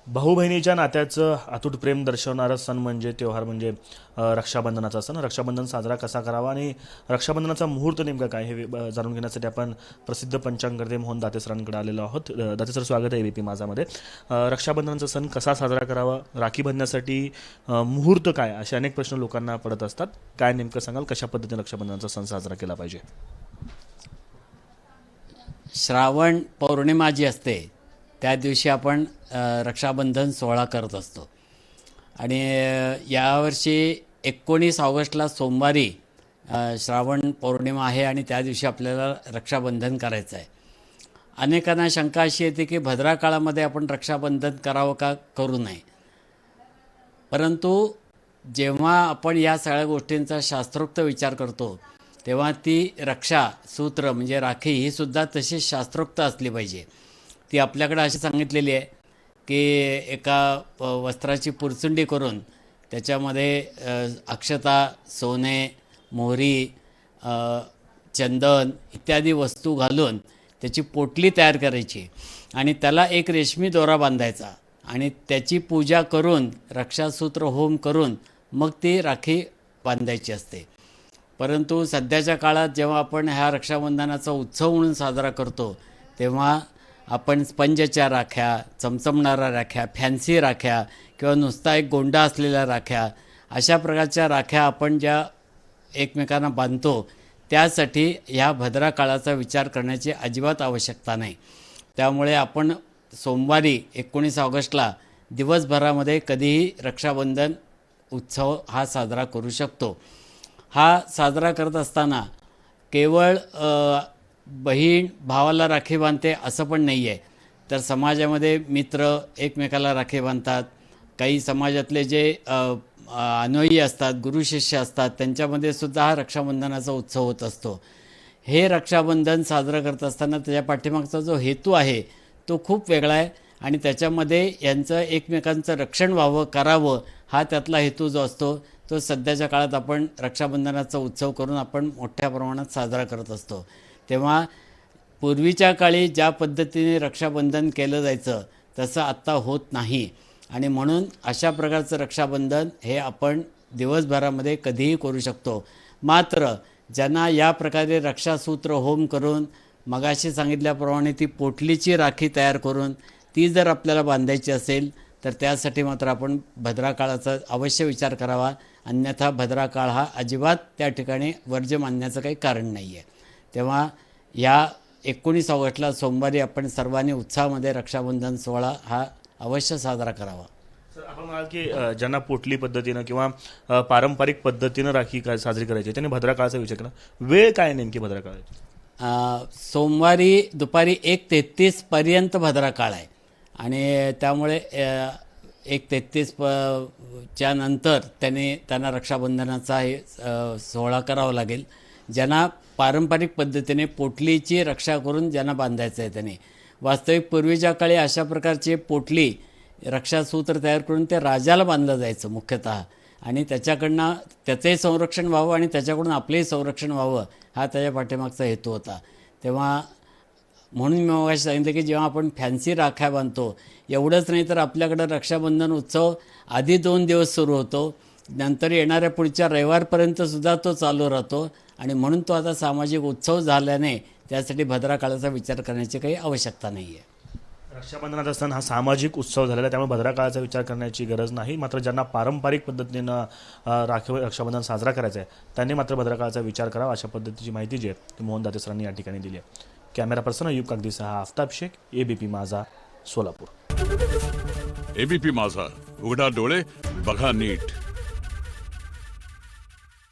भाऊ बहिणीच्या नात्याचं अतूट प्रेम दर्शवणारा सण म्हणजे त्योहार म्हणजे रक्षाबंधनाचा सण. रक्षाबंधन साजरा कसा करावा आणि रक्षाबंधनाचा मुहूर्त नेमका काय हे जाणून घेण्यासाठी आपण प्रसिद्ध पंचांगकर्ते मोहन दाते सरांकडे आलेलो आहोत. दाते सर, स्वागत आहे एबीपी माझामध्ये. रक्षाबंधनाचा सण कसा साजरा करावा, राखी बांधण्यासाठी मुहूर्त काय, असे अनेक प्रश्न लोकांना पडत असतात. काय नेमकं सांगाल, कशा पद्धतीने रक्षाबंधनाचा सण साजरा केला पाहिजे? श्रावण पौर्णिमा जी असते त्या दिवशी आपण रक्षाबंधन सोहळा करत असतो आणि यावर्षी 19 ऑगस्टला सोमवारी श्रावण पौर्णिमा आहे आणि त्या दिवशी आपल्याला रक्षाबंधन करायचं आहे. अनेकांना शंका अशी येते की भद्रा काळामध्ये आपण रक्षाबंधन करावं का करू नये. परंतु जेव्हा आपण या सगळ्या गोष्टींचा शास्त्रोक्त विचार करतो तेव्हा ती रक्षा सूत्र म्हणजे राखी ही सुद्धा तशी शास्त्रोक्त असली पाहिजे. ती आपल्याकडे अशी सांगितलेली आहे की एका वस्त्राची पुरचुंडी करून त्याच्यामध्ये अक्षता, सोने, मोहरी, चंदन इत्यादी वस्तू घालून त्याची पोटली तयार करायची आणि त्याला एक रेशमी दोरा बांधायचा आणि त्याची पूजा करून रक्षासूत्र होम करून मग ती राखी बांधायची असते. परंतु सध्याच्या काळात जेव्हा आपण ह्या रक्षाबंधनाचा उत्सव म्हणून साजरा करतो तेव्हा आपण स्पंजच्या राख्या, चमचमणाऱ्या राख्या, फॅन्सी राख्या किंवा नुसता एक गोंडा असलेल्या राख्या अशा प्रकारच्या राख्या आपण ज्या एकमेकांना बांधतो त्यासाठी ह्या भद्रा काळाचा विचार करण्याची अजिबात आवश्यकता नाही. त्यामुळे आपण सोमवारी 19 ऑगस्टला दिवसभरामध्ये कधीही रक्षाबंधन उत्सव हा साजरा करू शकतो. हा साजरा करत असताना केवळ बहीण भावाला राखी बांधते असं पण नाही आहे, तर समाजामध्ये मित्र एकमेकाला राखी बांधतात. काही समाजातले जे अनुयायी असतात, गुरुशिष्य असतात, त्यांच्यामध्ये सुद्धा हा रक्षाबंधनाचा उत्सव होत असतो. हे रक्षाबंधन साजरं करत असताना त्याच्या पाठीमागचा जो हेतू आहे तो खूप वेगळा आहे आणि त्याच्यामध्ये यांचं एकमेकांचं रक्षण व्हावं, करावं हा त्यातला हेतू जो असतो तो सध्याच्या काळात आपण रक्षाबंधनाचा उत्सव करून आपण मोठ्या प्रमाणात साजरा करत असतो. तेव्हा पूर्वीच्या काळी ज्या पद्धतीने रक्षाबंधन केलं जायचं तसं आत्ता होत नाही आणि म्हणून अशा प्रकारचं रक्षाबंधन हे आपण दिवसभरामध्ये कधीही करू शकतो. मात्र ज्यांना या प्रकारे रक्षासूत्र होम करून मगाशी सांगितल्याप्रमाणे ती पोटलीची राखी तयार करून ती जर आपल्याला बांधायची असेल तर त्यासाठी मात्र आपण भद्रा काळाचा अवश्य विचार करावा. अन्यथा भद्रा काळ हा अजिबात त्या ठिकाणी वर्ज्य मानण्याचं काही कारण नाही आहे. तेव्हा या 19 ऑगस्टला सोमवारी आपण सर्वांनी उत्साहामध्ये रक्षाबंधन सोहळा हा अवश्य साजरा करावा. सर, आपण म्हणाल की ज्यांना पोटली पद्धतीनं किंवा पारंपरिक पद्धतीनं राखी साजरी करायची त्यांनी भद्रा काळाचा विचार केला. वेळ काय नेमकी भद्रा काळाची? सोमवारी दुपारी 1:33 पर्यंत भद्रा काळ आहे आणि त्यामुळे 1:33 च्या नंतर त्यांना रक्षाबंधनाचा हे सोहळा करावा लागेल. ज्यांना पारंपरिक पद्धतीने पोटलीची रक्षा करून ज्यांना बांधायचं आहे त्याने. वास्तविक पूर्वीच्या काळी अशा प्रकारची पोटली रक्षासूत्र तयार करून ते राजाला बांधलं जायचं मुख्यतः आणि त्याच्याकडनं त्याचंही संरक्षण व्हावं आणि त्याच्याकडून आपलंही संरक्षण व्हावं हा त्याच्या पाठीमागचा हेतू होता. तेव्हा म्हणून मी मगाशी सांगितलं की जेव्हा आपण फॅन्सी राख्या बांधतो एवढंच नाही तर आपल्याकडं रक्षाबंधन उत्सव आधी 2 दिवस सुरू होतो, नंतर येणाऱ्या पुढच्या रविवारपर्यंतसुद्धा तो चालू राहतो आणि म्हणून तो आता सामाजिक उत्सव झाल्याने त्यासाठी भद्रा काळाचा विचार करण्याची काही आवश्यकता नाही आहे. रक्षाबंधनाचा सण हा सामाजिक उत्सव झालेला आहे, त्यामुळे भद्रा काळाचा विचार करण्याची गरज नाही. मात्र ज्यांना पारंपरिक पद्धतीनं रक्षाबंधन साजरा करायचा आहे त्यांनी मात्र भद्रा काळाचा विचार करावा, अशा पद्धतीची माहिती जी आहे ती मोहन दाते सरांनी या ठिकाणी दिली आहे. कॅमेरा पर्सन अयूब कागदीसह आफताब शेख, एबीपी माझा, सोलापूर. एबीपी माझा, उघडा डोळे बघा नीट.